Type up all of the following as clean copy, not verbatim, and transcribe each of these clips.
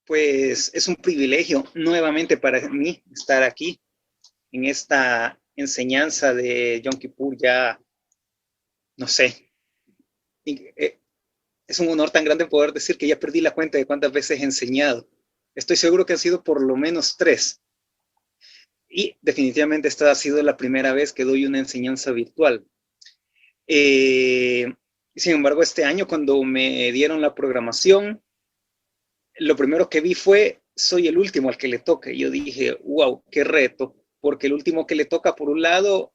Pues es un privilegio nuevamente para mí estar aquí en esta enseñanza de Yom Kippur. Ya, no sé, es un honor tan grande poder decir que ya perdí la cuenta de cuántas veces he enseñado. Estoy seguro que han sido por lo menos 3. Y definitivamente esta ha sido la primera vez que doy una enseñanza virtual. Eh, Sin embargo, este año cuando me dieron la programación, lo primero que vi fue, soy el último al que le toca. Y yo dije, wow, qué reto, porque el último que le toca, por un lado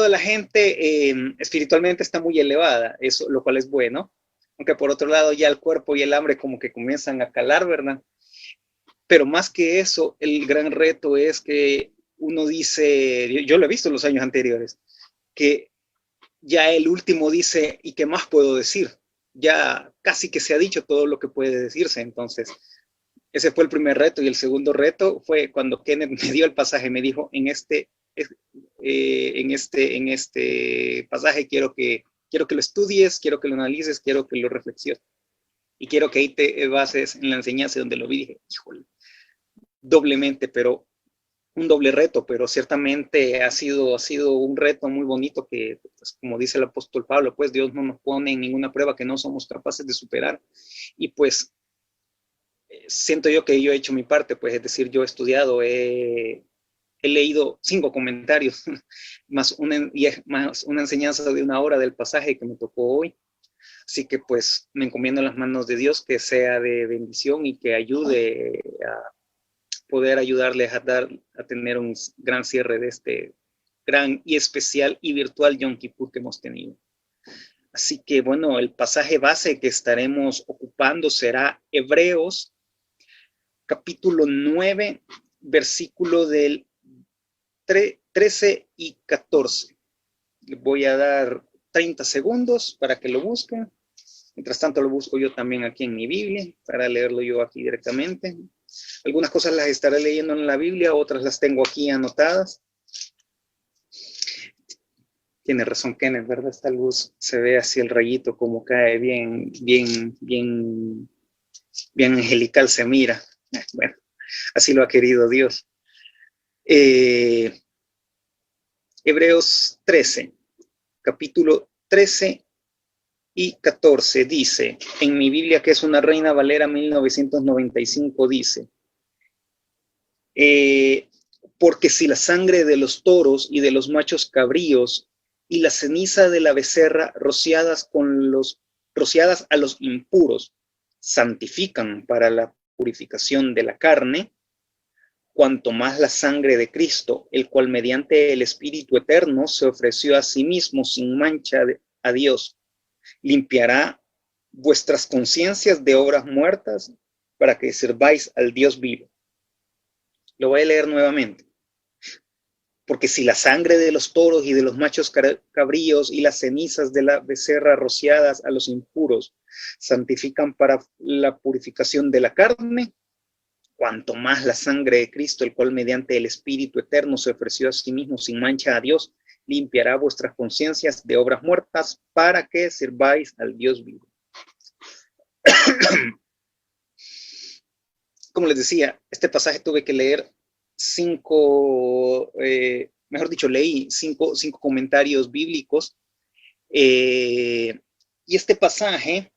la gente espiritualmente está muy elevada, eso, lo cual es bueno, aunque por otro lado ya el cuerpo y el hambre como que comienzan a calar, ¿verdad? Pero más que eso, el gran reto es que uno dice, yo lo he visto en los años anteriores, que ya el último dice, ¿y qué más puedo decir? Ya casi que se ha dicho todo lo que puede decirse, entonces ese fue el primer reto. Y el segundo reto fue cuando Kenneth me dio el pasaje, me dijo, en este pasaje quiero que lo estudies, quiero que lo analices, quiero que lo reflexiones. Y quiero que ahí te bases en la enseñanza donde lo vi. Dije, híjole, doblemente, pero un doble reto, pero ciertamente ha sido un reto muy bonito que, pues, como dice el apóstol Pablo, pues Dios no nos pone en ninguna prueba que no somos capaces de superar. Y pues siento yo que yo he hecho mi parte, pues es decir, yo he estudiado, he leído 5 comentarios, más una enseñanza de 1 hora del pasaje que me tocó hoy. Así que pues me encomiendo en las manos de Dios, que sea de bendición y que ayude a poder ayudarles a tener un gran cierre de este gran y especial y virtual Yom Kippur que hemos tenido. Así que bueno, el pasaje base que estaremos ocupando será Hebreos capítulo 9, versículo del 13 y 14. Les voy a dar 30 segundos para que lo busquen. Mientras tanto lo busco yo también aquí en mi Biblia para leerlo yo aquí directamente. Algunas cosas las estaré leyendo en la Biblia, otras las tengo aquí anotadas. Tiene razón Kenneth, ¿verdad? Esta luz se ve así el rayito como cae bien angelical se mira. Bueno, así lo ha querido Dios. Hebreos 13, capítulo 13 y 14 dice, en mi Biblia que es una Reina Valera 1995 dice, porque si la sangre de los toros y de los machos cabríos y la ceniza de la becerra rociadas a los impuros santifican para la purificación de la carne, cuanto más la sangre de Cristo, el cual mediante el Espíritu Eterno se ofreció a sí mismo sin mancha a Dios, limpiará vuestras conciencias de obras muertas para que sirváis al Dios vivo. Lo voy a leer nuevamente. Porque si la sangre de los toros y de los machos cabríos y las cenizas de la becerra rociadas a los impuros santifican para la purificación de la carne, cuanto más la sangre de Cristo, el cual mediante el Espíritu Eterno se ofreció a sí mismo sin mancha a Dios, limpiará vuestras conciencias de obras muertas para que sirváis al Dios vivo. Como les decía, este pasaje tuve que leer leí cinco comentarios bíblicos. Y este pasaje,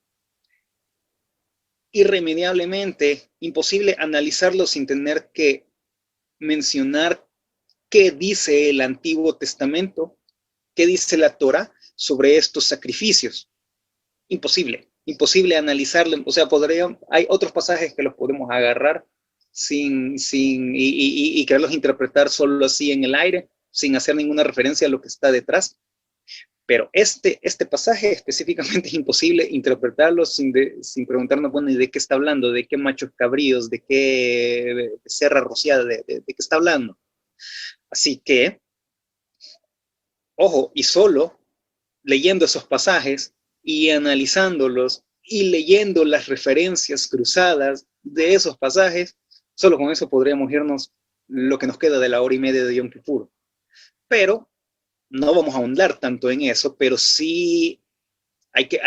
irremediablemente, imposible analizarlo sin tener que mencionar qué dice el Antiguo Testamento, qué dice la Torah sobre estos sacrificios. Imposible analizarlo. O sea, hay otros pasajes que los podemos agarrar y quererlos interpretar solo así en el aire, sin hacer ninguna referencia a lo que está detrás. Pero este pasaje específicamente es imposible interpretarlo sin preguntarnos, bueno, ¿y de qué está hablando? ¿De qué machos cabríos? ¿De qué becerra rociada? ¿De qué está hablando? Así que, ojo, y solo leyendo esos pasajes y analizándolos y leyendo las referencias cruzadas de esos pasajes, solo con eso podríamos irnos lo que nos queda de la hora y media de Yom Kippur. Pero no vamos a ahondar tanto en eso, pero sí hay que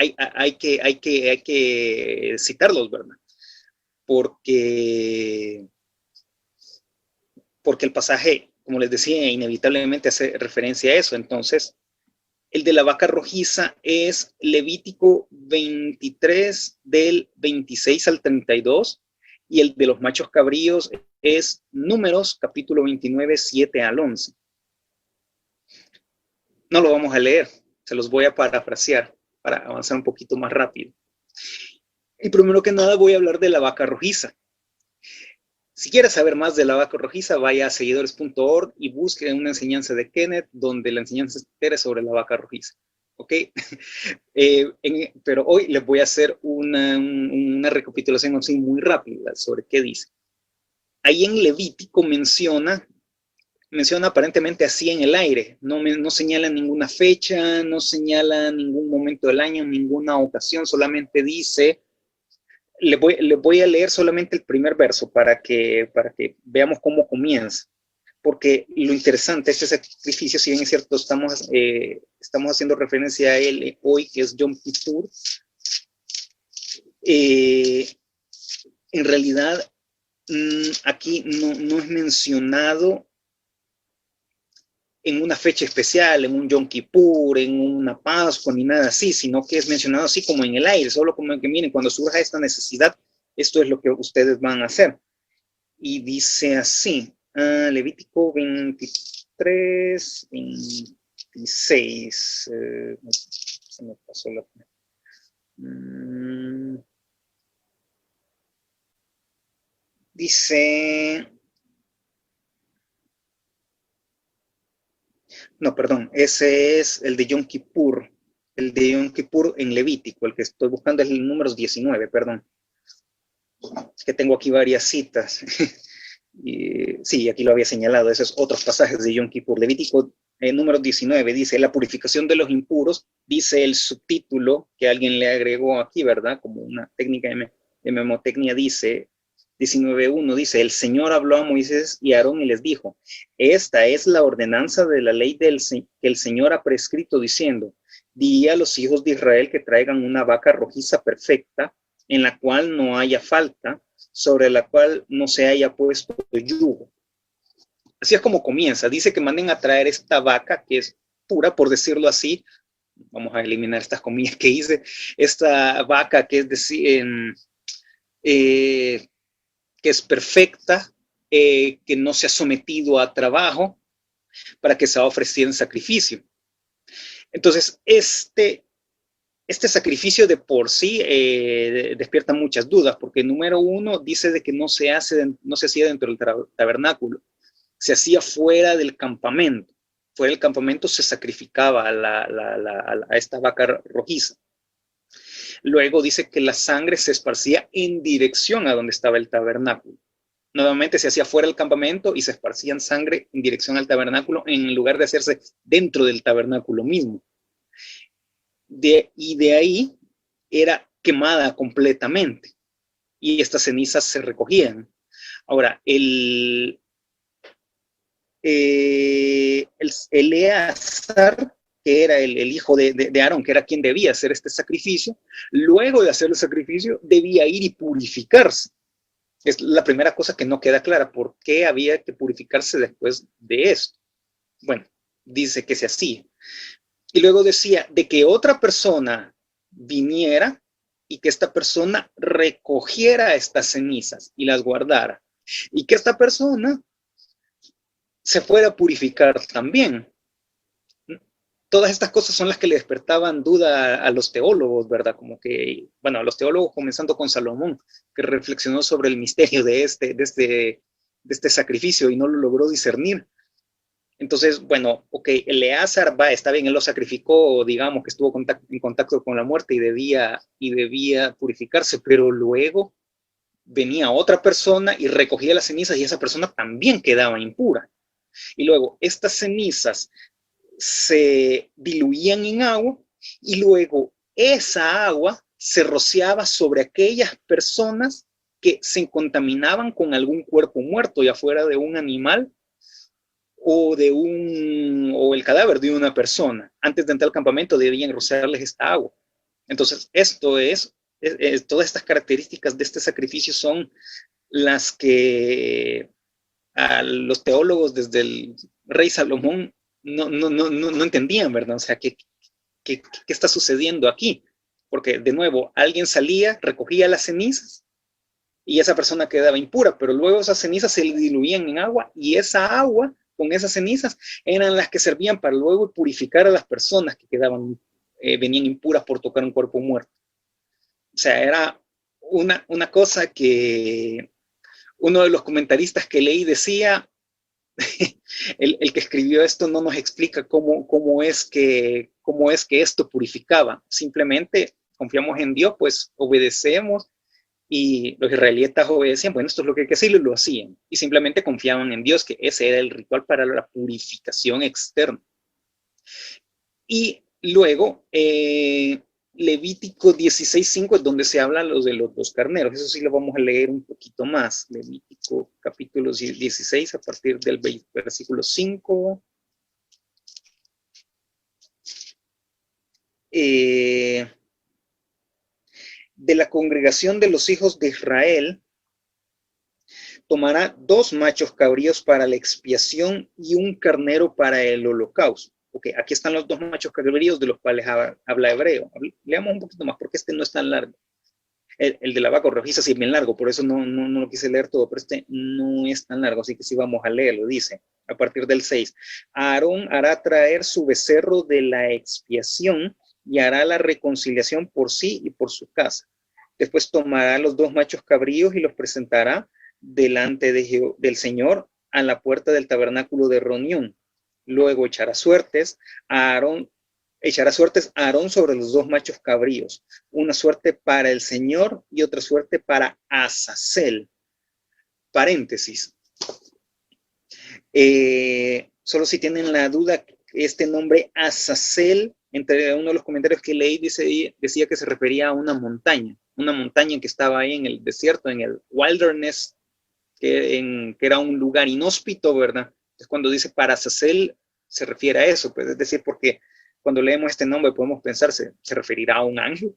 citarlos, ¿verdad? porque, porque el pasaje, como les decía, inevitablemente hace referencia a eso. Entonces, el de la vaca rojiza es Levítico 23 del 26 al 32 y el de los machos cabríos es Números capítulo 29, 7 al 11. No lo vamos a leer, se los voy a parafrasear para avanzar un poquito más rápido. Y primero que nada voy a hablar de la vaca rojiza. Si quieres saber más de la vaca rojiza, vaya a seguidores.org y busque una enseñanza de Kenneth donde la enseñanza es sobre la vaca rojiza. ¿Ok? Pero hoy les voy a hacer una recapitulación así muy rápida sobre qué dice. Ahí en Levítico menciona aparentemente así en el aire, no señala ninguna fecha, no señala ningún momento del año, ninguna ocasión, solamente dice, le voy a leer solamente el primer verso para que veamos cómo comienza, porque lo interesante de este sacrificio, si bien es cierto, estamos haciendo referencia a él hoy, que es Yom Kippur, en realidad aquí no es mencionado en una fecha especial, en un Yom Kippur, en una Pascua, ni nada así, sino que es mencionado así como en el aire, solo como que miren, cuando surja esta necesidad, esto es lo que ustedes van a hacer. Y dice así, Levítico 23, 26, se me pasó la... dice... No, perdón, ese es el de Yom Kippur. El de Yom Kippur en Levítico, el que estoy buscando es el número 19, perdón. Es que tengo aquí varias citas. Sí, aquí lo había señalado, esos otros pasajes de Yom Kippur. Levítico número 19 dice, la purificación de los impuros, dice el subtítulo que alguien le agregó aquí, ¿verdad? Como una técnica de memotecnia dice, 19.1 dice, el Señor habló a Moisés y a Aarón y les dijo, esta es la ordenanza de la ley que el Señor ha prescrito diciendo, di a los hijos de Israel que traigan una vaca rojiza perfecta, en la cual no haya falta, sobre la cual no se haya puesto yugo. Así es como comienza. Dice que manden a traer esta vaca que es pura, por decirlo así. Vamos a eliminar estas comillas que hice. Esta vaca que es decir, que es perfecta, que no se ha sometido a trabajo, para que sea ofrecida en sacrificio. Entonces, este sacrificio de por sí despierta muchas dudas, porque número uno dice de que no se hacía dentro del tabernáculo, se hacía fuera del campamento. Fuera del campamento se sacrificaba a esta vaca rojiza. Luego dice que la sangre se esparcía en dirección a donde estaba el tabernáculo. Nuevamente se hacía fuera del campamento y se esparcían sangre en dirección al tabernáculo en lugar de hacerse dentro del tabernáculo mismo. Y de ahí era quemada completamente y estas cenizas se recogían. Ahora, Eleazar, que era el hijo de Aarón, que era quien debía hacer este sacrificio, luego de hacer el sacrificio debía ir y purificarse. Es la primera cosa que no queda clara, ¿por qué había que purificarse después de esto? Bueno, dice que se hacía. Y luego decía de que otra persona viniera y que esta persona recogiera estas cenizas y las guardara. Y que esta persona se fuera a purificar también. Todas estas cosas son las que le despertaban duda a los teólogos, ¿verdad? Como que, bueno, a los teólogos comenzando con Salomón, que reflexionó sobre el misterio de este sacrificio y no lo logró discernir. Entonces, bueno, ok, Eleazar está bien, él lo sacrificó, digamos que estuvo en contacto con la muerte y debía purificarse, pero luego venía otra persona y recogía las cenizas y esa persona también quedaba impura. Y luego estas cenizas se diluían en agua y luego esa agua se rociaba sobre aquellas personas que se contaminaban con algún cuerpo muerto, ya fuera de un animal o el cadáver de una persona. Antes de entrar al campamento debían rociarles esta agua. Entonces, esto es todas estas características de este sacrificio son las que a los teólogos desde el rey Salomón no entendían, ¿verdad? O sea, ¿qué está sucediendo aquí? Porque, de nuevo, alguien salía, recogía las cenizas y esa persona quedaba impura, pero luego esas cenizas se diluían en agua y esa agua con esas cenizas eran las que servían para luego purificar a las personas que quedaban, venían impuras por tocar un cuerpo muerto. O sea, era una cosa que uno de los comentaristas que leí decía, el que escribió esto no nos explica cómo es que esto purificaba. Simplemente confiamos en Dios, pues obedecemos y los israelitas obedecían, bueno, esto es lo que hay que hacer y lo hacían. Y simplemente confiaban en Dios, que ese era el ritual para la purificación externa. Y luego, Levítico 16:5 es donde se habla de los dos carneros. Eso sí lo vamos a leer un poquito más. Levítico capítulo 16 a partir del versículo 5. De la congregación de los hijos de Israel, tomará 2 machos cabríos para la expiación y un carnero para el holocausto. Ok, aquí están los 2 machos cabríos de los cuales habla Hebreo. Leamos un poquito más porque este no es tan largo. El de la vaca rojiza sí es bien largo, por eso no lo quise leer todo, pero este no es tan largo, así que sí vamos a leerlo. Dice, a partir del 6, Aarón hará traer su becerro de la expiación y hará la reconciliación por sí y por su casa. Después tomará los 2 machos cabríos y los presentará delante del Señor a la puerta del tabernáculo de reunión. Luego echará suertes a Aarón sobre los 2 machos cabríos, una suerte para el Señor y otra suerte para Azazel. Paréntesis. Solo si tienen la duda, este nombre Azazel, entre uno de los comentarios que leí, decía que se refería a una montaña que estaba ahí en el desierto, en el wilderness, que era un lugar inhóspito, ¿verdad? Entonces, cuando dice para Azazel, se refiere a eso, pues, es decir, porque cuando leemos este nombre podemos pensar, ¿se referirá a un ángel?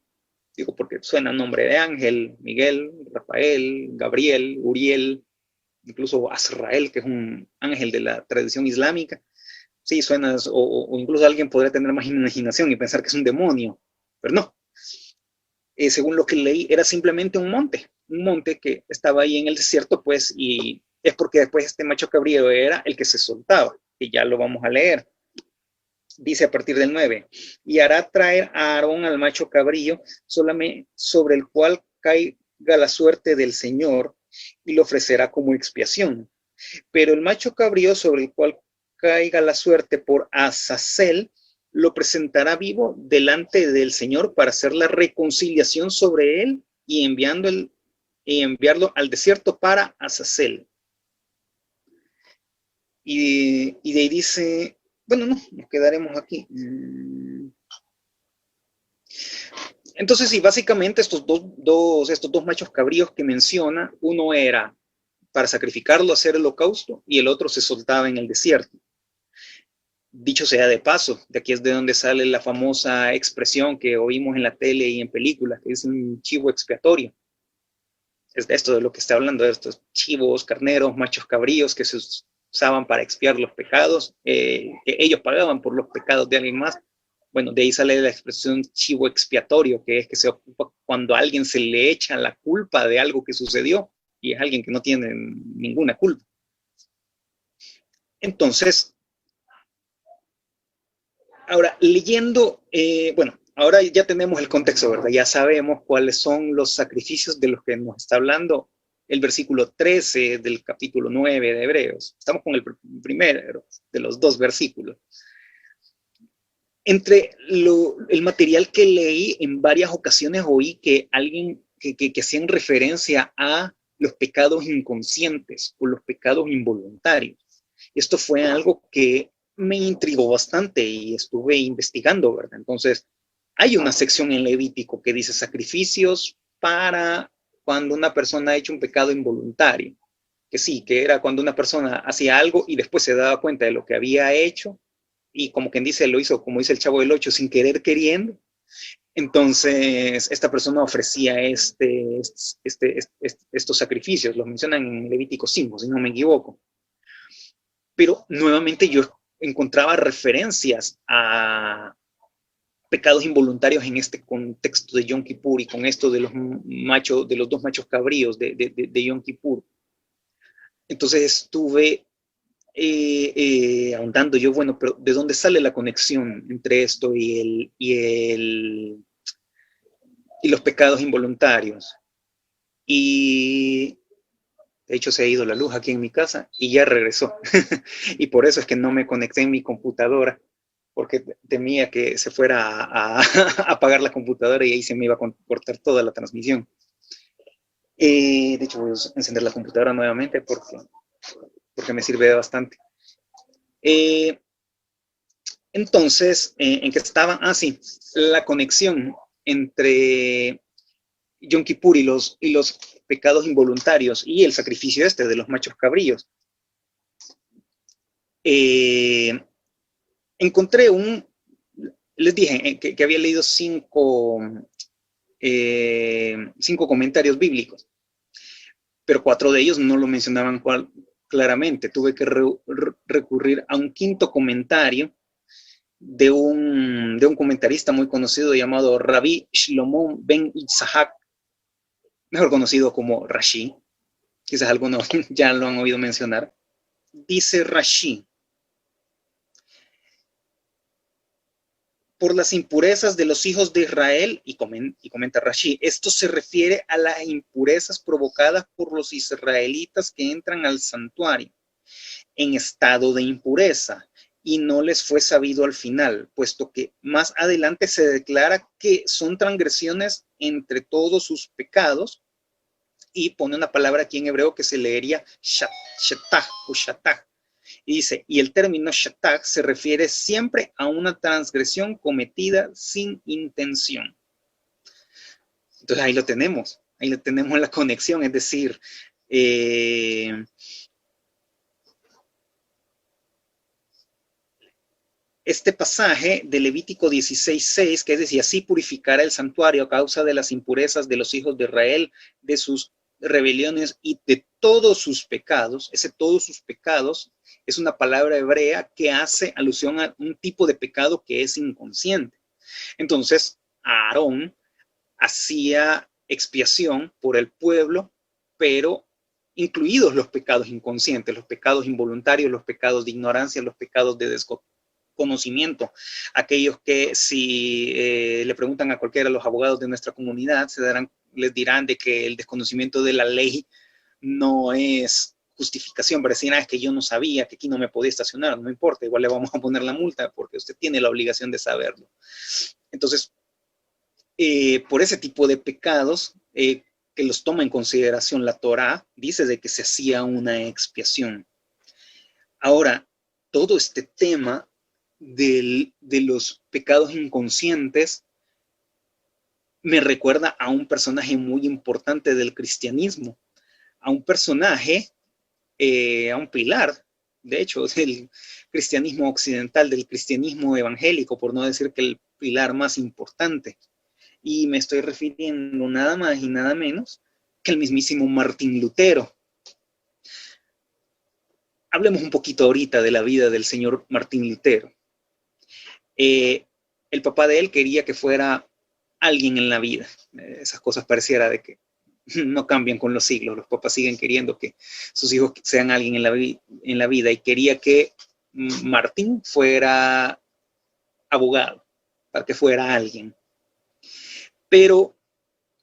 Digo, porque suena nombre de ángel, Miguel, Rafael, Gabriel, Uriel, incluso Azrael, que es un ángel de la tradición islámica. Sí, suena, o incluso alguien podría tener más imaginación y pensar que es un demonio, pero no. Según lo que leí, era simplemente un monte que estaba ahí en el desierto, pues, y es porque después este macho cabrío era el que se soltaba, y ya lo vamos a leer. Dice a partir del 9, y hará traer a Aarón al macho cabrío solamente sobre el cual caiga la suerte del Señor y lo ofrecerá como expiación. Pero el macho cabrío sobre el cual caiga la suerte por Azazel lo presentará vivo delante del Señor para hacer la reconciliación sobre él y enviarlo al desierto para Azazel. Y de ahí dice, bueno, no, nos quedaremos aquí. Entonces, sí, básicamente estos dos machos cabríos que menciona, uno era para sacrificarlo, hacer el holocausto, y el otro se soltaba en el desierto. Dicho sea de paso, de aquí es de donde sale la famosa expresión que oímos en la tele y en películas, que es un chivo expiatorio. Es de esto de lo que está hablando, de estos chivos, carneros, machos cabríos que se usaban para expiar los pecados, que ellos pagaban por los pecados de alguien más. Bueno, de ahí sale la expresión chivo expiatorio, que es que se ocupa cuando a alguien se le echa la culpa de algo que sucedió y es alguien que no tiene ninguna culpa. Entonces, ahora, leyendo, bueno, ahora ya tenemos el contexto, ¿verdad? Ya sabemos cuáles son los sacrificios de los que nos está hablando el versículo 13 del capítulo 9 de Hebreos. Estamos con el primero de los 2 versículos. Entre el material que leí, en varias ocasiones oí que alguien que hacían referencia a los pecados inconscientes o los pecados involuntarios. Esto fue algo que me intrigó bastante y estuve investigando, ¿verdad? Entonces, hay una sección en Levítico que dice sacrificios para cuando una persona ha hecho un pecado involuntario. Que sí, que era cuando una persona hacía algo y después se daba cuenta de lo que había hecho y como quien dice, lo hizo, como dice el Chavo del Ocho, sin querer queriendo. Entonces, esta persona ofrecía estos sacrificios, los mencionan en Levítico 5, si no me equivoco. Pero nuevamente yo encontraba referencias a pecados involuntarios en este contexto de Yom Kippur y con esto de los dos machos cabríos de Yom Kippur. Entonces estuve ahondando yo, bueno, pero ¿de dónde sale la conexión entre esto y los pecados involuntarios? Y de hecho se ha ido la luz aquí en mi casa y ya regresó. Y por eso es que no me conecté en mi computadora, porque temía que se fuera a apagar la computadora y ahí se me iba a cortar toda la transmisión. De hecho voy a encender la computadora nuevamente porque me sirve bastante. Entonces, ¿en qué estaba? Ah, sí, la conexión entre Yom Kippur y los pecados involuntarios y el sacrificio de los machos cabríos. Encontré les dije que había leído 5 comentarios bíblicos, pero 4 de ellos no lo mencionaban claramente. Tuve que recurrir a un quinto comentario de un comentarista muy conocido llamado Rabbi Shlomo Ben Itzhak, mejor conocido como Rashi. Quizás algunos ya lo han oído mencionar. Dice Rashi: por las impurezas de los hijos de Israel, y comenta Rashi, esto se refiere a las impurezas provocadas por los israelitas que entran al santuario en estado de impureza, y no les fue sabido al final, puesto que más adelante se declara que son transgresiones entre todos sus pecados, y pone una palabra aquí en hebreo que se leería shatah o shatah. Y dice, y el término shatah se refiere siempre a una transgresión cometida sin intención. Entonces ahí lo tenemos la conexión, es decir, este pasaje de Levítico 16:6, que es decir, así purificará el santuario a causa de las impurezas de los hijos de Israel, de sus rebeliones y de todos sus pecados. Ese todos sus pecados es una palabra hebrea que hace alusión a un tipo de pecado que es inconsciente. Entonces, Aarón hacía expiación por el pueblo, pero incluidos los pecados inconscientes, los pecados involuntarios, los pecados de ignorancia, los pecados de desconocimiento. Aquellos que si le preguntan a cualquiera de los abogados de nuestra comunidad, les dirán de que el desconocimiento de la ley no es justificación para decir, es que yo no sabía que aquí no me podía estacionar, no importa, igual le vamos a poner la multa porque usted tiene la obligación de saberlo. Entonces, por ese tipo de pecados que los toma en consideración la Torá, dice de que se hacía una expiación. Ahora, todo este tema de los pecados inconscientes me recuerda a un personaje muy importante del cristianismo, a un personaje, a un pilar, de hecho, del cristianismo occidental, del cristianismo evangélico, por no decir que el pilar más importante. Y me estoy refiriendo nada más y nada menos que el mismísimo Martín Lutero. Hablemos un poquito ahorita de la vida del señor Martín Lutero. El papá de él quería que fuera alguien en la vida. Esas cosas pareciera de que no cambian con los siglos. Los papás siguen queriendo que sus hijos sean alguien en la vida, y quería que Martín fuera abogado, para que fuera alguien. Pero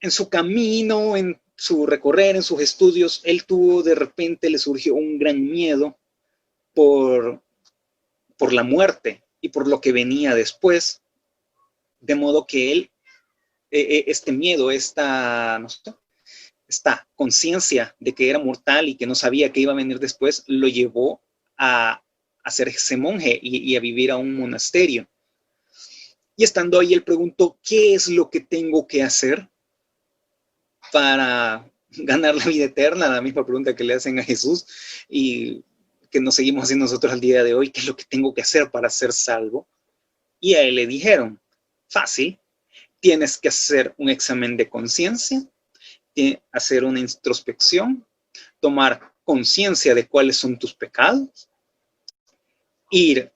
en su camino, en su recorrer, en sus estudios, él de repente le surgió un gran miedo por la muerte y por lo que venía después, de modo que él, este miedo, esta conciencia de que era mortal y que no sabía qué iba a venir después, lo llevó a hacerse monje y a vivir a un monasterio. Y estando ahí, él preguntó, ¿qué es lo que tengo que hacer para ganar la vida eterna? La misma pregunta que le hacen a Jesús y que nos seguimos haciendo nosotros al día de hoy. ¿Qué es lo que tengo que hacer para ser salvo? Y a él le dijeron, fácil, tienes que hacer un examen de conciencia, hacer una introspección, tomar conciencia de cuáles son tus pecados, ir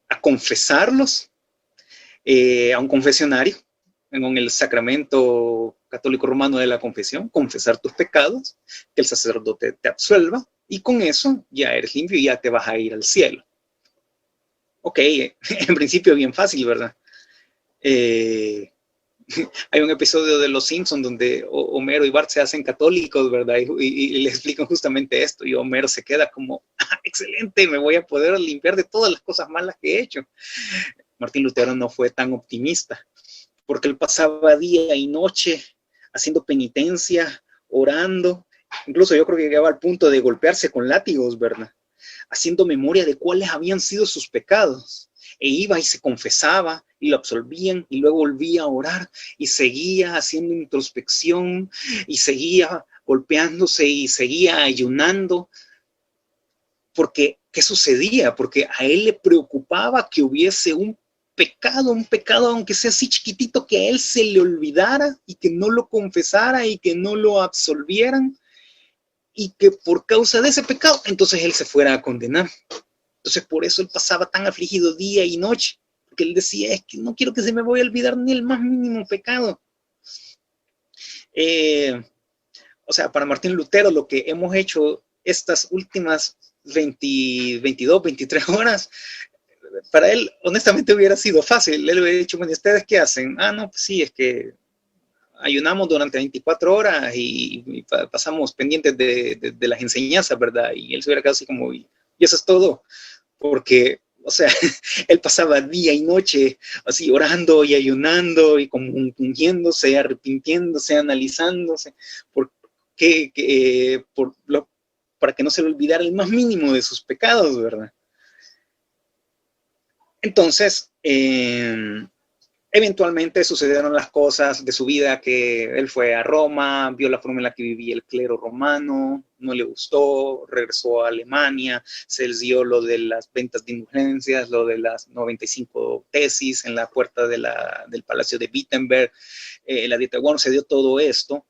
a confesarlos a un confesionario, en el sacramento católico romano de la confesión, confesar tus pecados, que el sacerdote te absuelva, y con eso ya eres limpio y ya te vas a ir al cielo. Ok, en principio bien fácil, ¿verdad? Hay un episodio de Los Simpsons donde Homero y Bart se hacen católicos, ¿verdad? Y le explican justamente esto, y Homero se queda como, excelente, me voy a poder limpiar de todas las cosas malas que he hecho. Martín Lutero no fue tan optimista, porque él pasaba día y noche haciendo penitencia, orando, incluso yo creo que llegaba al punto de golpearse con látigos, ¿verdad? Haciendo memoria de cuáles habían sido sus pecados. E iba y se confesaba y lo absolvían y luego volvía a orar y seguía haciendo introspección y seguía golpeándose y seguía ayunando. Porque, ¿qué sucedía? Porque a él le preocupaba que hubiese un pecado, aunque sea así chiquitito, que a él se le olvidara y que no lo confesara y que no lo absolvieran, y que por causa de ese pecado, entonces él se fuera a condenar. Entonces por eso él pasaba tan afligido día y noche, porque él decía, es que no quiero que se me vaya a olvidar ni el más mínimo pecado. O sea, para Martín Lutero, lo que hemos hecho estas últimas 22, 23 horas, para él, honestamente, hubiera sido fácil. Él hubiera dicho, bueno, ¿ustedes qué hacen? Ah, no, pues sí, es que ayunamos durante 24 horas y pasamos pendientes de las enseñanzas, ¿verdad? Y él se hubiera quedado así como, y eso es todo, porque, o sea, él pasaba día y noche así orando y ayunando y compungiéndose, arrepintiéndose, analizándose, para que no se le olvidara el más mínimo de sus pecados, ¿verdad? Entonces, eventualmente sucedieron las cosas de su vida, que él fue a Roma, vio la forma en la que vivía el clero romano, no le gustó, regresó a Alemania, se les dio lo de las ventas de indulgencias, lo de las 95 tesis en la puerta del Palacio de Wittenberg, la dieta, bueno, se dio todo esto,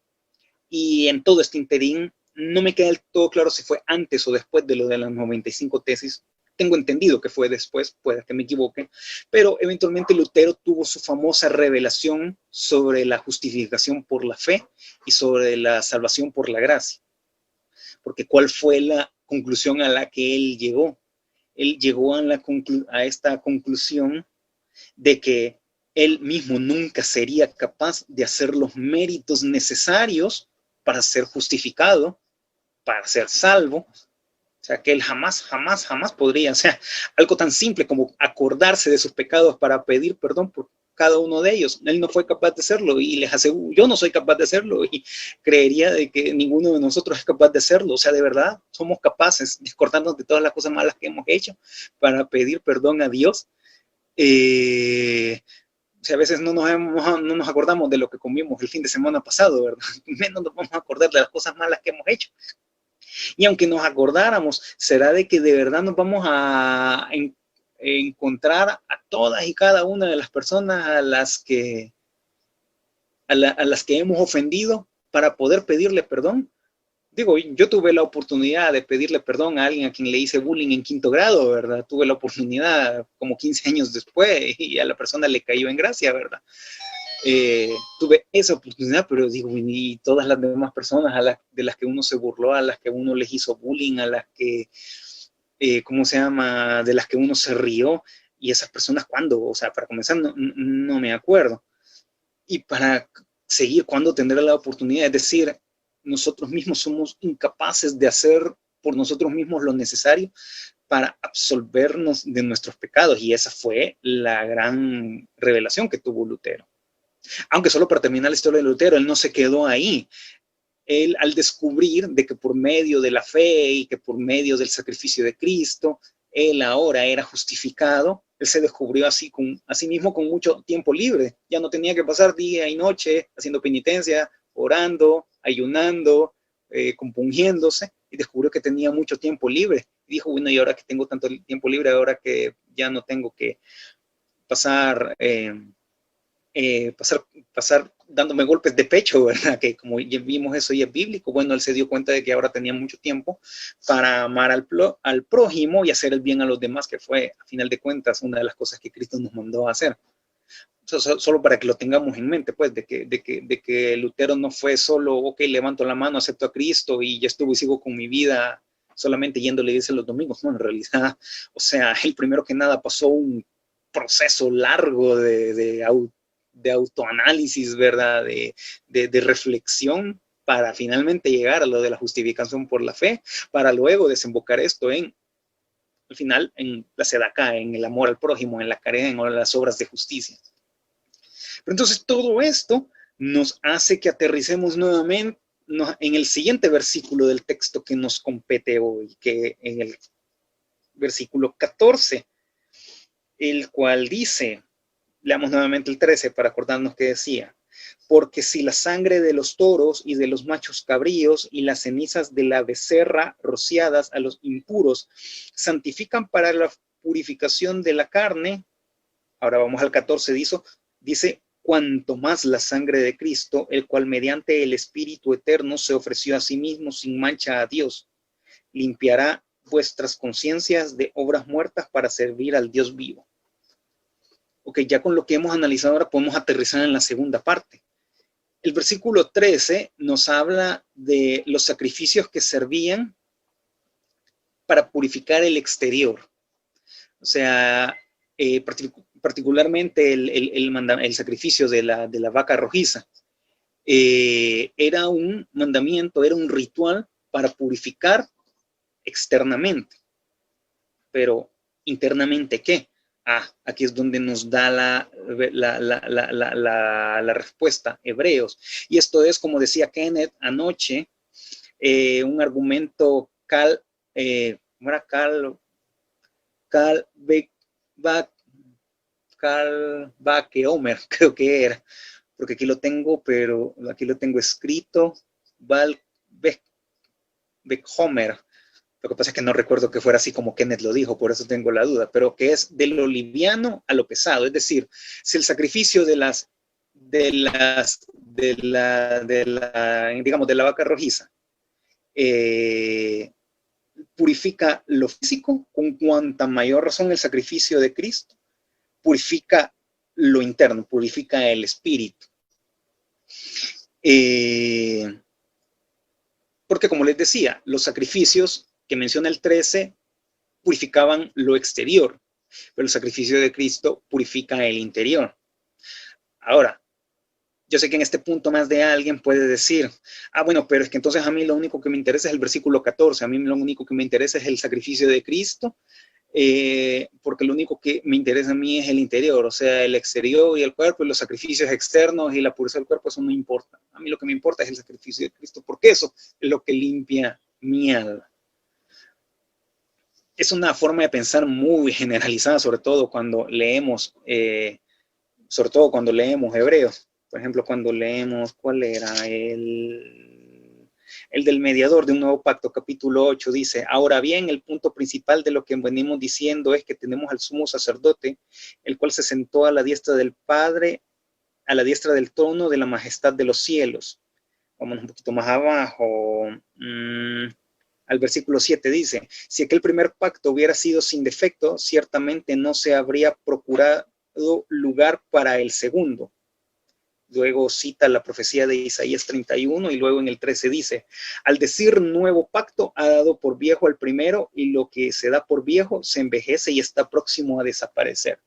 y en todo este interín no me queda del todo claro si fue antes o después de lo de las 95 tesis. Tengo entendido que fue después, puede que me equivoque, pero eventualmente Lutero tuvo su famosa revelación sobre la justificación por la fe y sobre la salvación por la gracia. Porque ¿cuál fue la conclusión a la que él llegó? Él llegó a esta conclusión de que él mismo nunca sería capaz de hacer los méritos necesarios para ser justificado, para ser salvo. O sea, que él jamás podría, o sea, algo tan simple como acordarse de sus pecados para pedir perdón por cada uno de ellos. Él no fue capaz de hacerlo, y les aseguro, yo no soy capaz de hacerlo, y creería de que ninguno de nosotros es capaz de hacerlo. O sea, de verdad, somos capaces de acordarnos de todas las cosas malas que hemos hecho para pedir perdón a Dios. O sea, a veces no nos acordamos de lo que comimos el fin de semana pasado, ¿verdad? Menos nos vamos a acordar de las cosas malas que hemos hecho. Y aunque nos acordáramos, será de que de verdad nos vamos a encontrar a todas y cada una de las personas a las que hemos ofendido para poder pedirle perdón. Digo, yo tuve la oportunidad de pedirle perdón a alguien a quien le hice bullying en 5º grado, ¿verdad? Tuve la oportunidad como 15 años después, y a la persona le cayó en gracia, ¿verdad? Tuve esa oportunidad, pero digo, y todas las demás personas de las que uno se burló, a las que uno les hizo bullying, a las que, ¿cómo se llama?, de las que uno se rió, y esas personas, ¿cuándo? O sea, para comenzar, no me acuerdo. Y para seguir, ¿cuándo tendré la oportunidad? Es decir, nosotros mismos somos incapaces de hacer por nosotros mismos lo necesario para absolvernos de nuestros pecados, y esa fue la gran revelación que tuvo Lutero. Aunque solo para terminar la historia de Lutero, él no se quedó ahí. Él, al descubrir de que por medio de la fe y que por medio del sacrificio de Cristo, él ahora era justificado, él se descubrió así mismo con mucho tiempo libre. Ya no tenía que pasar día y noche haciendo penitencia, orando, ayunando, compungiéndose, y descubrió que tenía mucho tiempo libre. Y dijo, bueno, y ahora que tengo tanto tiempo libre, ahora que ya no tengo que pasar pasar dándome golpes de pecho, ¿verdad? Que como ya vimos eso ya es bíblico, bueno, él se dio cuenta de que ahora tenía mucho tiempo para amar al prójimo y hacer el bien a los demás, que fue, a final de cuentas, una de las cosas que Cristo nos mandó a hacer. Solo para que lo tengamos en mente, pues, de que Lutero no fue solo, ok, levanto la mano, acepto a Cristo y ya estuve y sigo con mi vida solamente yendo a la iglesia los domingos. No, en realidad, o sea, él primero que nada pasó un proceso largo de autoanálisis, ¿verdad? De reflexión para finalmente llegar a lo de la justificación por la fe, para luego desembocar esto al final, en la sedacá, en el amor al prójimo, en la caridad, en las obras de justicia. Pero entonces todo esto nos hace que aterricemos nuevamente en el siguiente versículo del texto que nos compete hoy, que en el versículo 14, el cual dice, leamos nuevamente el 13 para acordarnos que decía, porque si la sangre de los toros y de los machos cabríos y las cenizas de la becerra rociadas a los impuros santifican para la purificación de la carne, ahora vamos al 14, dice, cuanto más la sangre de Cristo, el cual mediante el Espíritu Eterno se ofreció a sí mismo sin mancha a Dios, limpiará vuestras conciencias de obras muertas para servir al Dios vivo. Ok, ya con lo que hemos analizado ahora podemos aterrizar en la segunda parte. El versículo 13 nos habla de los sacrificios que servían para purificar el exterior. O sea, particularmente el sacrificio de la vaca rojiza. Era un mandamiento, era un ritual para purificar externamente. Pero internamente, ¿qué? Aquí es donde nos da la respuesta, Hebreos. Y esto es, como decía Kenneth anoche, un argumento Bakehomer, creo que era, porque aquí lo tengo, pero aquí lo tengo escrito, Bakehomer. Lo que pasa es que no recuerdo que fuera así como Kenneth lo dijo, por eso tengo la duda, pero que es de lo liviano a lo pesado. Es decir, si el sacrificio de la vaca rojiza purifica lo físico, con cuanta mayor razón el sacrificio de Cristo purifica lo interno, purifica el espíritu. Porque como les decía, los sacrificios que menciona el 13 purificaban lo exterior, pero el sacrificio de Cristo purifica el interior. Ahora, yo sé que en este punto más de alguien puede decir, bueno, pero es que entonces a mí lo único que me interesa es el versículo 14, a mí lo único que me interesa es el sacrificio de Cristo, porque lo único que me interesa a mí es el interior, o sea, el exterior y el cuerpo y los sacrificios externos y la pureza del cuerpo, eso no importa. A mí lo que me importa es el sacrificio de Cristo, porque eso es lo que limpia mi alma. Es una forma de pensar muy generalizada, sobre todo cuando leemos Hebreos. Por ejemplo, cuando leemos, ¿cuál era? El del mediador de un nuevo pacto, capítulo 8, dice, ahora bien, el punto principal de lo que venimos diciendo es que tenemos al sumo sacerdote, el cual se sentó a la diestra del Padre, a la diestra del trono de la majestad de los cielos. Vamos un poquito más abajo. Al versículo 7 dice, si aquel primer pacto hubiera sido sin defecto, ciertamente no se habría procurado lugar para el segundo. Luego cita la profecía de Isaías 31 y luego en el 13 dice, al decir nuevo pacto ha dado por viejo al primero y lo que se da por viejo se envejece y está próximo a desaparecer.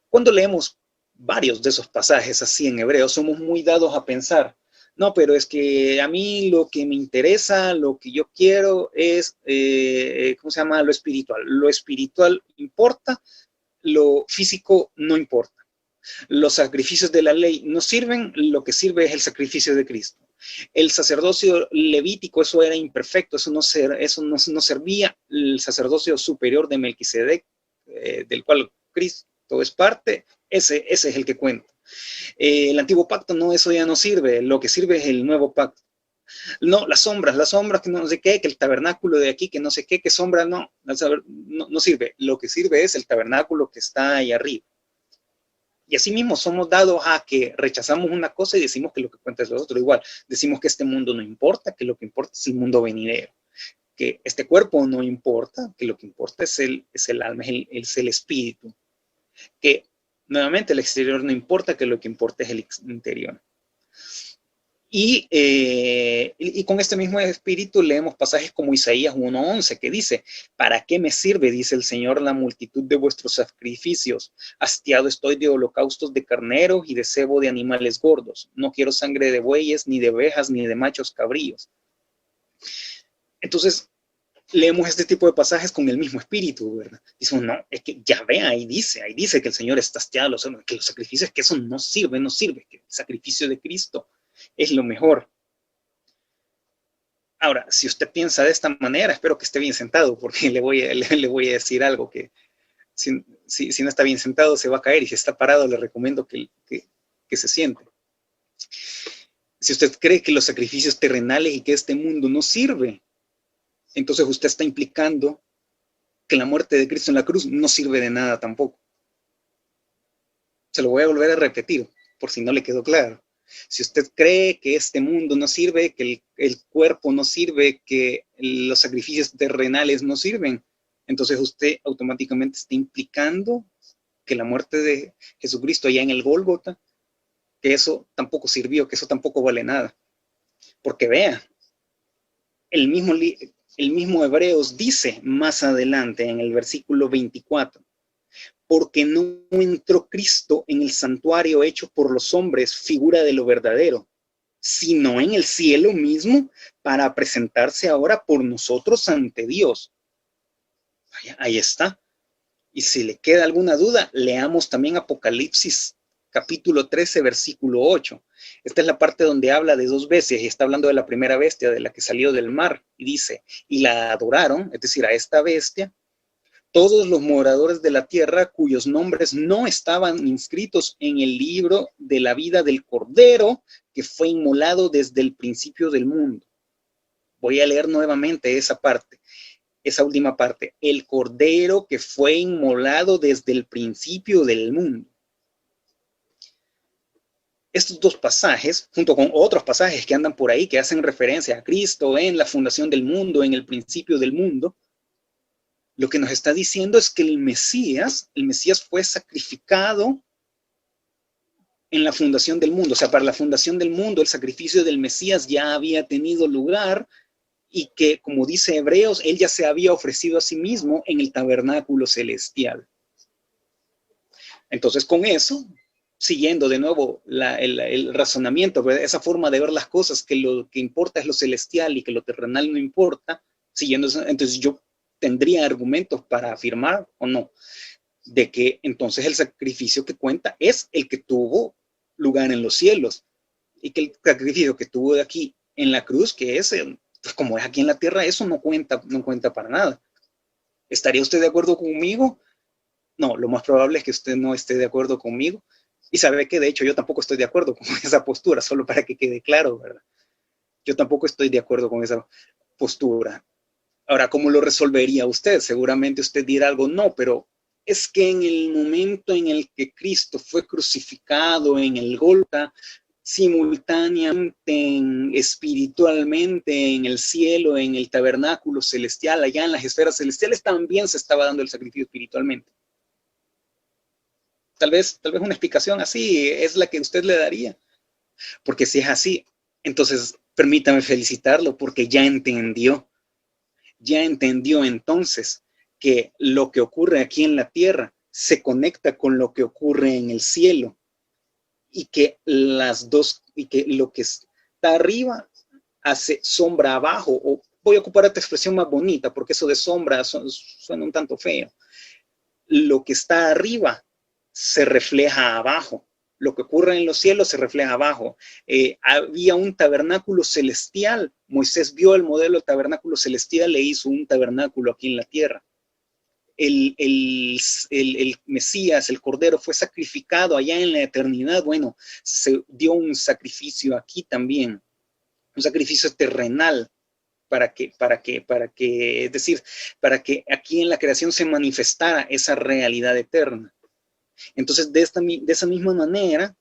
Cuando leemos varios de esos pasajes así en hebreo, somos muy dados a pensar, no, pero es que a mí lo que me interesa, lo que yo quiero es, ¿cómo se llama? Lo espiritual. Lo espiritual importa, lo físico no importa. Los sacrificios de la ley no sirven, lo que sirve es el sacrificio de Cristo. El sacerdocio levítico, eso era imperfecto, eso no servía. El sacerdocio superior de Melquisedec, del cual Cristo es parte, ese es el que cuenta. El antiguo pacto, no, eso ya no sirve, lo que sirve es el nuevo pacto. No, las sombras que no sé qué, que el tabernáculo de aquí, que no sé qué, que sombra, no sirve. Lo que sirve es el tabernáculo que está ahí arriba. Y así mismo somos dados a que rechazamos una cosa y decimos que lo que cuenta es lo otro. Igual, decimos que este mundo no importa, que lo que importa es el mundo venidero. Que este cuerpo no importa, que lo que importa es el alma, es el espíritu. Que nuevamente el exterior no importa, que lo que importa es el interior. Y con este mismo espíritu leemos pasajes como Isaías 1:11, que dice: ¿para qué me sirve, dice el Señor, la multitud de vuestros sacrificios? Hastiado estoy de holocaustos de carneros y de cebo de animales gordos. No quiero sangre de bueyes, ni de ovejas, ni de machos cabríos. Entonces, leemos este tipo de pasajes con el mismo espíritu, ¿verdad? Dice, no, es que ya ve, ahí dice que el Señor está hastiado, que los sacrificios, que eso no sirve, que el sacrificio de Cristo es lo mejor. Ahora, si usted piensa de esta manera, espero que esté bien sentado, porque le voy a decir algo que si no está bien sentado se va a caer, y si está parado le recomiendo que se siente. Si usted cree que los sacrificios terrenales y que este mundo no sirve, entonces usted está implicando que la muerte de Cristo en la cruz no sirve de nada tampoco. Se lo voy a volver a repetir, por si no le quedó claro. Si usted cree que este mundo no sirve, que el cuerpo no sirve, que los sacrificios terrenales no sirven, entonces usted automáticamente está implicando que la muerte de Jesucristo allá en el Gólgota, que eso tampoco sirvió, que eso tampoco vale nada. Porque vea, el mismo Hebreos dice más adelante en el versículo 24, porque no entró Cristo en el santuario hecho por los hombres, figura de lo verdadero, sino en el cielo mismo, para presentarse ahora por nosotros ante Dios. Ahí está. Y si le queda alguna duda, leamos también Apocalipsis capítulo 13, versículo 8. Esta es la parte donde habla de dos bestias y está hablando de la primera bestia, de la que salió del mar, y dice, y la adoraron, es decir, a esta bestia, todos los moradores de la tierra cuyos nombres no estaban inscritos en el libro de la vida del Cordero que fue inmolado desde el principio del mundo. Voy a leer nuevamente esa parte, esa última parte. El Cordero que fue inmolado desde el principio del mundo. Estos dos pasajes, junto con otros pasajes que andan por ahí, que hacen referencia a Cristo en la fundación del mundo, en el principio del mundo, lo que nos está diciendo es que el Mesías fue sacrificado en la fundación del mundo. O sea, para la fundación del mundo, el sacrificio del Mesías ya había tenido lugar y que, como dice Hebreos, él ya se había ofrecido a sí mismo en el tabernáculo celestial. Entonces, con eso, siguiendo de nuevo el razonamiento, ¿verdad? Esa forma de ver las cosas, que lo que importa es lo celestial y que lo terrenal no importa, siguiendo eso, entonces yo tendría argumentos para afirmar o no, de que entonces el sacrificio que cuenta es el que tuvo lugar en los cielos, y que el sacrificio que tuvo de aquí en la cruz, que es, pues como es aquí en la tierra, eso no cuenta para nada. ¿Estaría usted de acuerdo conmigo? No, lo más probable es que usted no esté de acuerdo conmigo, y sabe que de hecho yo tampoco estoy de acuerdo con esa postura, solo para que quede claro, ¿verdad? Yo tampoco estoy de acuerdo con esa postura. Ahora, ¿cómo lo resolvería usted? Seguramente usted dirá algo, no, pero es que en el momento en el que Cristo fue crucificado en el Gólgota, simultáneamente, espiritualmente, en el cielo, en el tabernáculo celestial, allá en las esferas celestiales, también se estaba dando el sacrificio espiritualmente. Tal vez una explicación así es la que usted le daría. Porque si es así, entonces permítame felicitarlo porque ya entendió entonces que lo que ocurre aquí en la tierra se conecta con lo que ocurre en el cielo, y que lo que está arriba hace sombra abajo, o voy a ocupar esta expresión más bonita porque eso de sombra suena un tanto feo. Lo que está arriba se refleja abajo. Lo que ocurre en los cielos se refleja abajo. Había un tabernáculo celestial. Moisés vio el modelo del tabernáculo celestial e hizo un tabernáculo aquí en la tierra. El Mesías, el Cordero, fue sacrificado allá en la eternidad. Bueno, se dio un sacrificio aquí también, un sacrificio terrenal, para que aquí en la creación se manifestara esa realidad eterna. Entonces, de esa misma manera,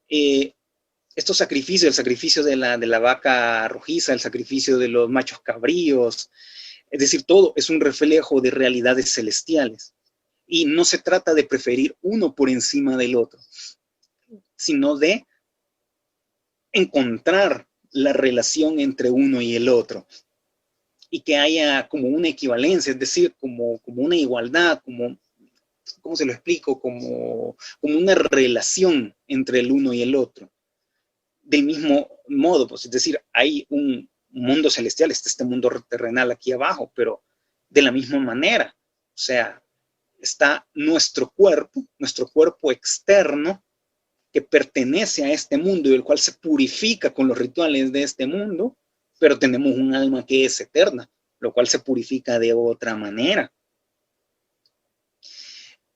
estos sacrificios, el sacrificio de la vaca rojiza, el sacrificio de los machos cabríos, es decir, todo es un reflejo de realidades celestiales. Y no se trata de preferir uno por encima del otro, sino de encontrar la relación entre uno y el otro. Y que haya como una equivalencia, es decir, como una igualdad, ¿cómo se lo explico? Como una relación entre el uno y el otro. Del mismo modo, pues, es decir, hay un mundo celestial, este mundo terrenal aquí abajo, pero de la misma manera, o sea, está nuestro cuerpo externo, que pertenece a este mundo y el cual se purifica con los rituales de este mundo, pero tenemos un alma que es eterna, lo cual se purifica de otra manera.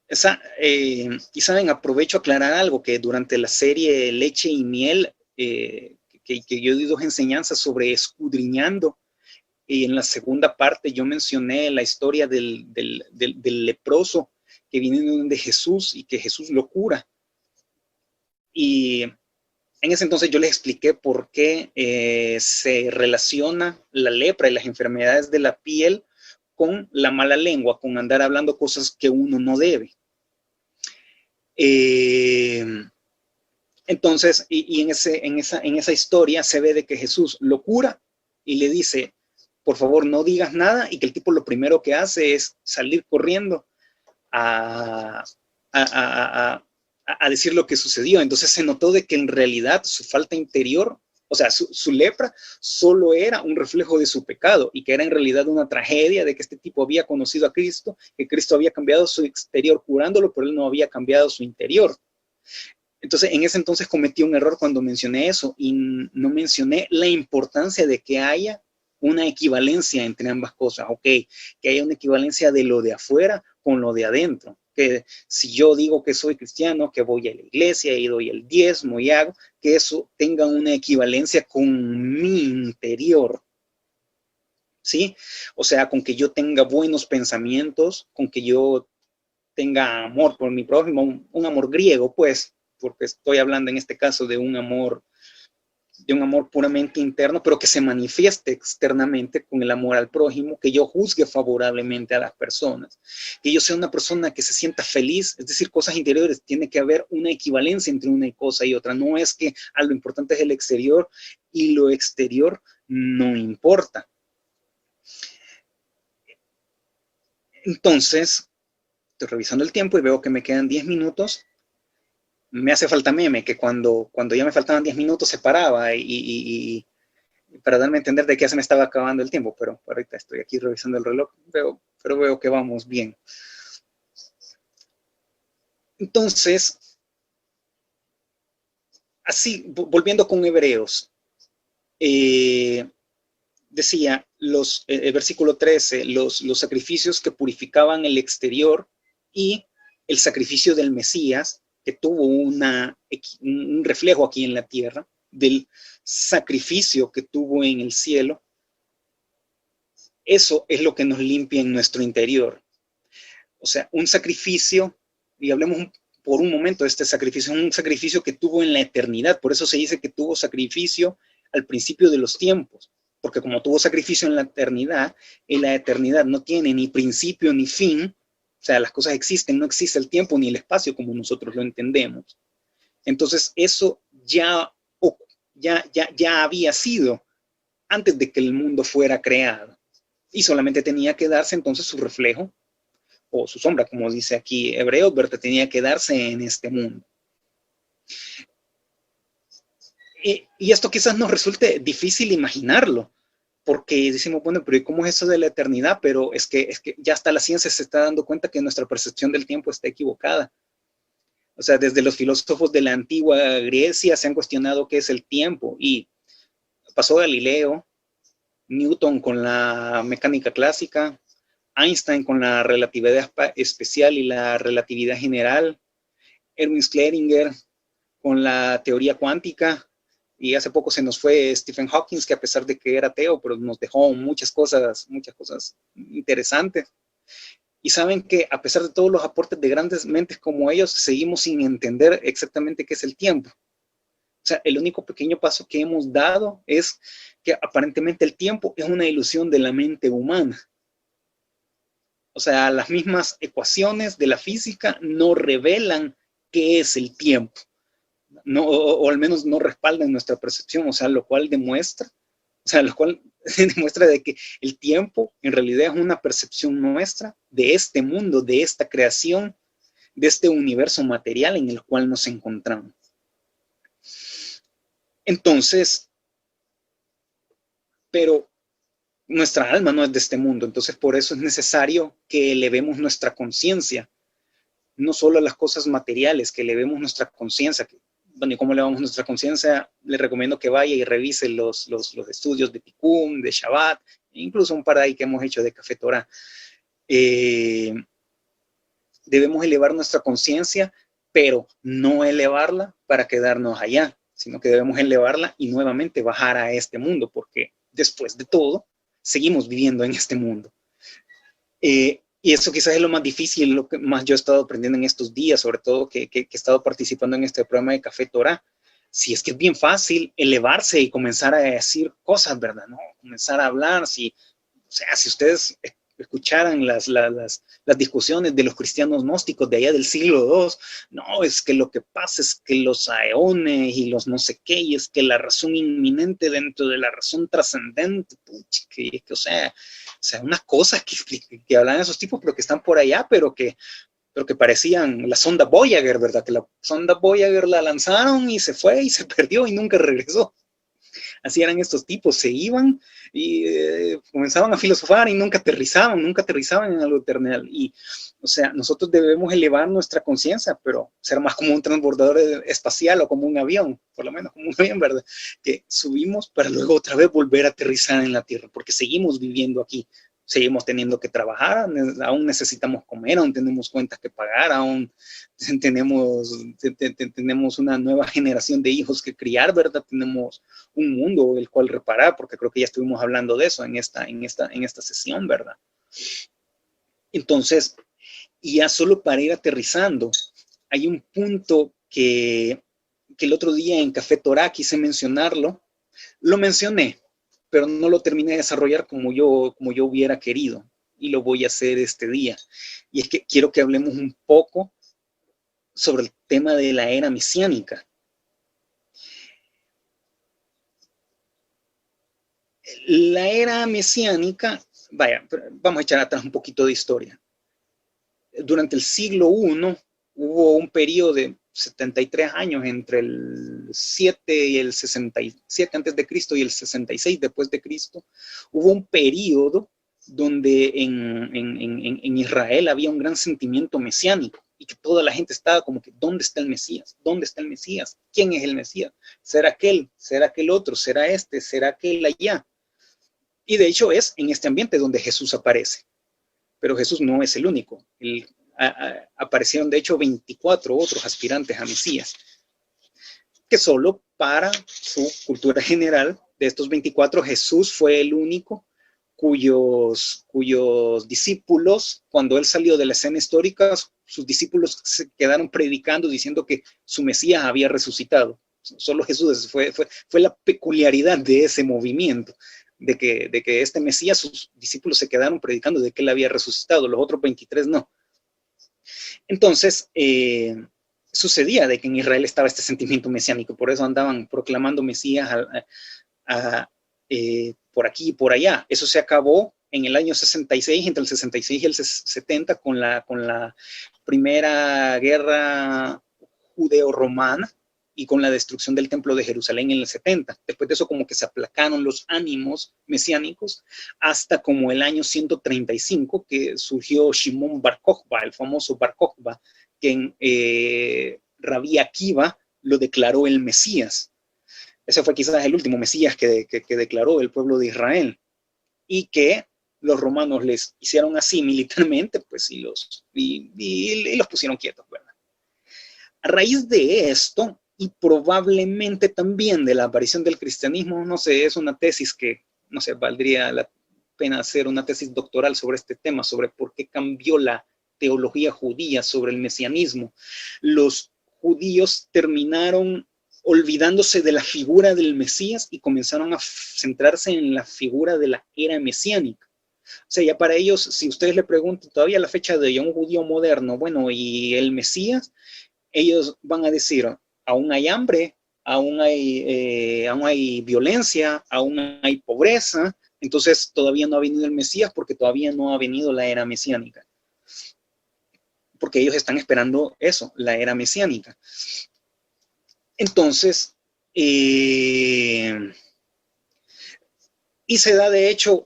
Y saben, aprovecho a aclarar algo, que durante la serie Leche y Miel, que yo di 2 enseñanzas sobre escudriñando, y en la segunda parte yo mencioné la historia del leproso que viene de Jesús y que Jesús lo cura. Y en ese entonces yo les expliqué por qué se relaciona la lepra y las enfermedades de la piel con la mala lengua, con andar hablando cosas que uno no debe. Entonces, y en esa historia se ve de que Jesús lo cura y le dice, por favor, no digas nada, y que el tipo lo primero que hace es salir corriendo a decir lo que sucedió. Entonces se notó de que en realidad su falta interior, o sea, su lepra solo era un reflejo de su pecado, y que era en realidad una tragedia de que este tipo había conocido a Cristo, que Cristo había cambiado su exterior curándolo, pero él no había cambiado su interior. Entonces, en ese entonces cometí un error cuando mencioné eso, y no mencioné la importancia de que haya una equivalencia entre ambas cosas, ok, que haya una equivalencia de lo de afuera con lo de adentro. Que si yo digo que soy cristiano, que voy a la iglesia y doy el diezmo y hago, que eso tenga una equivalencia con mi interior, ¿sí? O sea, con que yo tenga buenos pensamientos, con que yo tenga amor por mi prójimo, un amor griego, pues, porque estoy hablando en este caso de un amor puramente interno, pero que se manifieste externamente con el amor al prójimo, que yo juzgue favorablemente a las personas, que yo sea una persona que se sienta feliz, es decir, cosas interiores. Tiene que haber una equivalencia entre una cosa y otra. No es que lo importante es el exterior y lo exterior no importa. Entonces, estoy revisando el tiempo y veo que me quedan 10 minutos. Me hace falta meme, que cuando ya me faltaban 10 minutos se paraba y para darme a entender de que ya se me estaba acabando el tiempo, pero ahorita estoy aquí revisando el reloj, pero veo que vamos bien. Entonces, así, volviendo con Hebreos, decía, el versículo 13, los sacrificios que purificaban el exterior y el sacrificio del Mesías, que tuvo un reflejo aquí en la tierra, del sacrificio que tuvo en el cielo. Eso es lo que nos limpia en nuestro interior. O sea, un sacrificio, y hablemos por un momento de este sacrificio, un sacrificio que tuvo en la eternidad. Por eso se dice que tuvo sacrificio al principio de los tiempos, porque como tuvo sacrificio en la eternidad no tiene ni principio ni fin. O sea, las cosas existen, no existe el tiempo ni el espacio como nosotros lo entendemos. Entonces, eso ya había sido antes de que el mundo fuera creado. Y solamente tenía que darse entonces su reflejo, o su sombra, como dice aquí Hebreos, ¿verdad? Tenía que darse en este mundo. Y esto quizás nos resulte difícil imaginarlo, porque decimos, bueno, pero ¿y cómo es eso de la eternidad? Pero es que ya hasta la ciencia se está dando cuenta que nuestra percepción del tiempo está equivocada. O sea, desde los filósofos de la antigua Grecia se han cuestionado qué es el tiempo, y pasó Galileo, Newton con la mecánica clásica, Einstein con la relatividad especial y la relatividad general, Erwin Schrödinger con la teoría cuántica, y hace poco se nos fue Stephen Hawking, que a pesar de que era ateo, pero nos dejó muchas cosas interesantes. Y saben que a pesar de todos los aportes de grandes mentes como ellos, seguimos sin entender exactamente qué es el tiempo. O sea, el único pequeño paso que hemos dado es que aparentemente el tiempo es una ilusión de la mente humana. O sea, las mismas ecuaciones de la física no revelan qué es el tiempo, no, o al menos no respaldan nuestra percepción, o sea, lo cual demuestra de que el tiempo en realidad es una percepción nuestra de este mundo, de esta creación, de este universo material en el cual nos encontramos. Entonces, pero nuestra alma no es de este mundo, entonces por eso es necesario que elevemos nuestra conciencia, no solo a las cosas materiales, que elevemos nuestra conciencia. Bueno, ¿y cómo elevamos nuestra conciencia? Le recomiendo que vaya y revise los estudios de Tikkun, de Shabbat, incluso un par ahí que hemos hecho de Café Torah. Debemos elevar nuestra conciencia, pero no elevarla para quedarnos allá, sino que debemos elevarla y nuevamente bajar a este mundo, porque después de todo, seguimos viviendo en este mundo. Y eso quizás es lo más difícil, lo que más yo he estado aprendiendo en estos días, sobre todo que he estado participando en este programa de Café Torah. Si es que es bien fácil elevarse y comenzar a decir cosas, ¿verdad? ¿No? Comenzar a hablar, si ustedes escucharan las discusiones de los cristianos gnósticos de allá del siglo II, no, es que lo que pasa es que los aeones y los no sé qué, y es que la razón inminente dentro de la razón trascendente, o sea, unas cosas que hablan esos tipos, pero que están por allá, pero que parecían la sonda Voyager, ¿verdad? Que la sonda Voyager la lanzaron y se fue y se perdió y nunca regresó. Así eran estos tipos, se iban y comenzaban a filosofar y nunca aterrizaban en algo eternal. Y, o sea, nosotros debemos elevar nuestra conciencia, pero ser más como un transbordador espacial o como un avión, por lo menos como un avión, ¿verdad? Que subimos para luego otra vez volver a aterrizar en la Tierra, porque seguimos viviendo aquí. Seguimos teniendo que trabajar, aún necesitamos comer, aún tenemos cuentas que pagar, aún tenemos una nueva generación de hijos que criar, ¿verdad? Tenemos un mundo el cual reparar, porque creo que ya estuvimos hablando de eso en esta sesión, ¿verdad? Entonces, y ya solo para ir aterrizando, hay un punto que el otro día en Café Torah quise mencionarlo, lo mencioné, pero no lo terminé de desarrollar como yo hubiera querido, y lo voy a hacer este día. Y es que quiero que hablemos un poco sobre el tema de la era mesiánica. La era mesiánica, vaya, vamos a echar atrás un poquito de historia. Durante el siglo I hubo un periodo de 73 años entre el 7 y el 67 antes de Cristo y el 66 después de Cristo. Hubo un periodo donde en Israel había un gran sentimiento mesiánico y que toda la gente estaba como que, ¿dónde está el Mesías? ¿Dónde está el Mesías? ¿Quién es el Mesías? ¿Será aquel? ¿Será aquel otro? ¿Será este? ¿Será aquel allá? Y de hecho es en este ambiente donde Jesús aparece. Pero Jesús no es el único. Aparecieron de hecho 24 otros aspirantes a Mesías, que solo para su cultura general, de estos 24, Jesús fue el único cuyos discípulos, cuando él salió de la escena histórica, sus discípulos se quedaron predicando diciendo que su Mesías había resucitado. Solo Jesús fue la peculiaridad de ese movimiento. De que este Mesías, sus discípulos se quedaron predicando de que él había resucitado, los otros 23 no. Entonces, sucedía de que en Israel estaba este sentimiento mesiánico, por eso andaban proclamando Mesías por aquí y por allá. Eso se acabó en el año 66, entre el 66 y el 70, con la primera guerra judeo-romana, y con la destrucción del templo de Jerusalén en el 70. Después de eso como que se aplacaron los ánimos mesiánicos hasta como el año 135 que surgió Shimon Bar Kokhba, el famoso Bar Kokhba, que en Rabí Akiva lo declaró el Mesías. Ese fue quizás el último Mesías que declaró el pueblo de Israel, y que los romanos les hicieron así militarmente, pues, y los pusieron quietos, ¿verdad? A raíz de esto, y probablemente también de la aparición del cristianismo, no sé, es una tesis que, no sé, valdría pena hacer una tesis doctoral sobre este tema, sobre por qué cambió la teología judía sobre el mesianismo. Los judíos terminaron olvidándose de la figura del Mesías y comenzaron a centrarse en la figura de la era mesiánica. O sea, ya para ellos, si ustedes le preguntan todavía la fecha de un judío moderno, bueno, ¿y el Mesías? Ellos van a decir, aún hay hambre, aún hay violencia, aún hay pobreza, entonces todavía no ha venido el Mesías porque todavía no ha venido la era mesiánica. Porque ellos están esperando eso, la era mesiánica. Entonces, y se da de hecho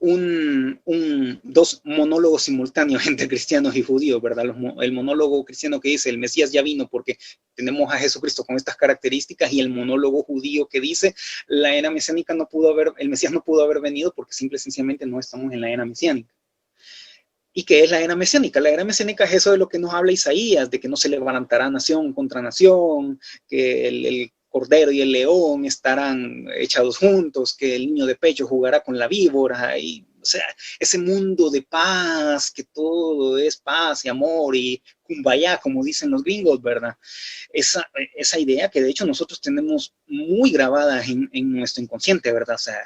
dos monólogos simultáneos entre cristianos y judíos, ¿verdad? El monólogo cristiano que dice el Mesías ya vino porque tenemos a Jesucristo con estas características, y el monólogo judío que dice la era mesiánica el Mesías no pudo haber venido porque simple y sencillamente no estamos en la era mesiánica. ¿Y qué es la era mesiánica? La era mesiánica es eso de lo que nos habla Isaías, de que no se levantará nación contra nación, que el cordero y el león estarán echados juntos, que el niño de pecho jugará con la víbora, y, o sea, ese mundo de paz, que todo es paz y amor y kumbaya, como dicen los gringos, ¿verdad? Esa idea que de hecho nosotros tenemos muy grabada en nuestro inconsciente, ¿verdad? O sea,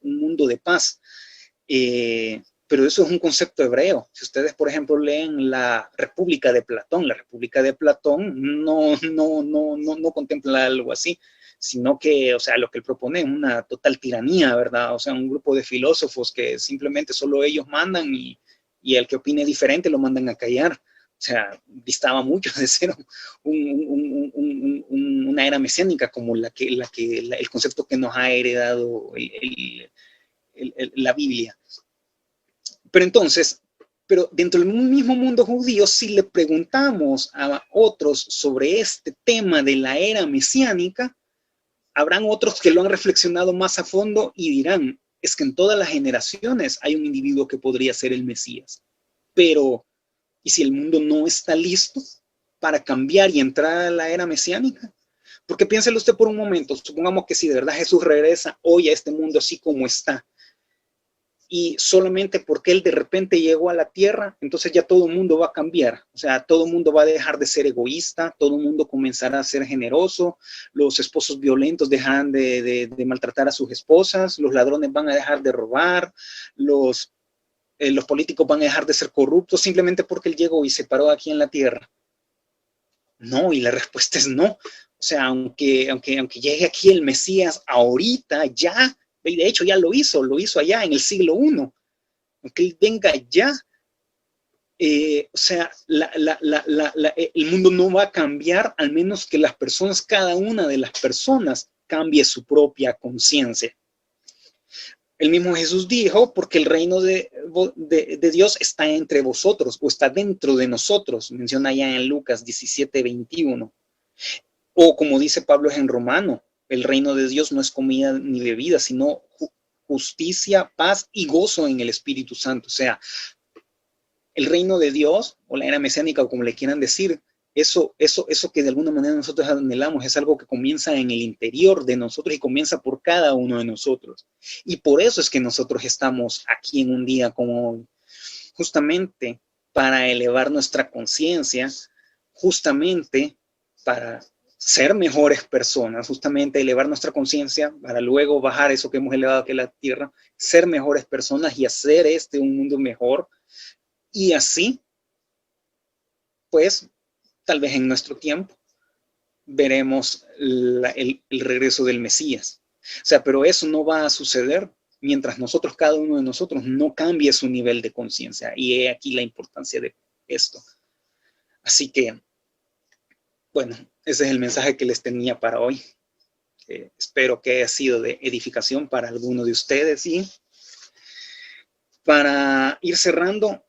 un mundo de paz. Pero eso es un concepto hebreo. Si ustedes, por ejemplo, leen la República de Platón no contempla algo así, sino que, o sea, lo que él propone es una total tiranía, ¿verdad? O sea, un grupo de filósofos que simplemente solo ellos mandan, y el que opine diferente lo mandan a callar. O sea, distaba mucho de ser una era mesiánica como el concepto que nos ha heredado la Biblia. Pero entonces, dentro del mismo mundo judío, si le preguntamos a otros sobre este tema de la era mesiánica, habrán otros que lo han reflexionado más a fondo y dirán, es que en todas las generaciones hay un individuo que podría ser el Mesías. Pero, ¿y si el mundo no está listo para cambiar y entrar a la era mesiánica? Porque piénselo usted por un momento, supongamos que si de verdad Jesús regresa hoy a este mundo así como está, y solamente porque él de repente llegó a la tierra, entonces ya todo el mundo va a cambiar. O sea, todo el mundo va a dejar de ser egoísta, todo el mundo comenzará a ser generoso, los esposos violentos dejarán de maltratar a sus esposas, los ladrones van a dejar de robar, los políticos van a dejar de ser corruptos simplemente porque él llegó y se paró aquí en la tierra. No, y la respuesta es no. O sea, aunque llegue aquí el Mesías ahorita, ya, de hecho ya lo hizo allá en el siglo I, aunque él venga ya, o sea, el mundo no va a cambiar, al menos que las personas, cada una de las personas, cambie su propia conciencia. El mismo Jesús dijo, porque el reino de Dios está entre vosotros, o está dentro de nosotros, menciona allá en Lucas 17:21. O como dice Pablo en Romano, el reino de Dios no es comida ni bebida, sino justicia, paz y gozo en el Espíritu Santo. O sea, el reino de Dios, o la era mesiánica, o como le quieran decir, eso que de alguna manera nosotros anhelamos, es algo que comienza en el interior de nosotros y comienza por cada uno de nosotros. Y por eso es que nosotros estamos aquí en un día como hoy, justamente para elevar nuestra conciencia, justamente para ser mejores personas, justamente elevar nuestra conciencia para luego bajar eso que hemos elevado aquí a la tierra, ser mejores personas y hacer un mundo mejor. Y así, pues, tal vez en nuestro tiempo veremos el regreso del Mesías. O sea, pero eso no va a suceder mientras nosotros, cada uno de nosotros, no cambie su nivel de conciencia. Y he aquí la importancia de esto. Así que, bueno, ese es el mensaje que les tenía para hoy. Espero que haya sido de edificación para alguno de ustedes. Y para ir cerrando,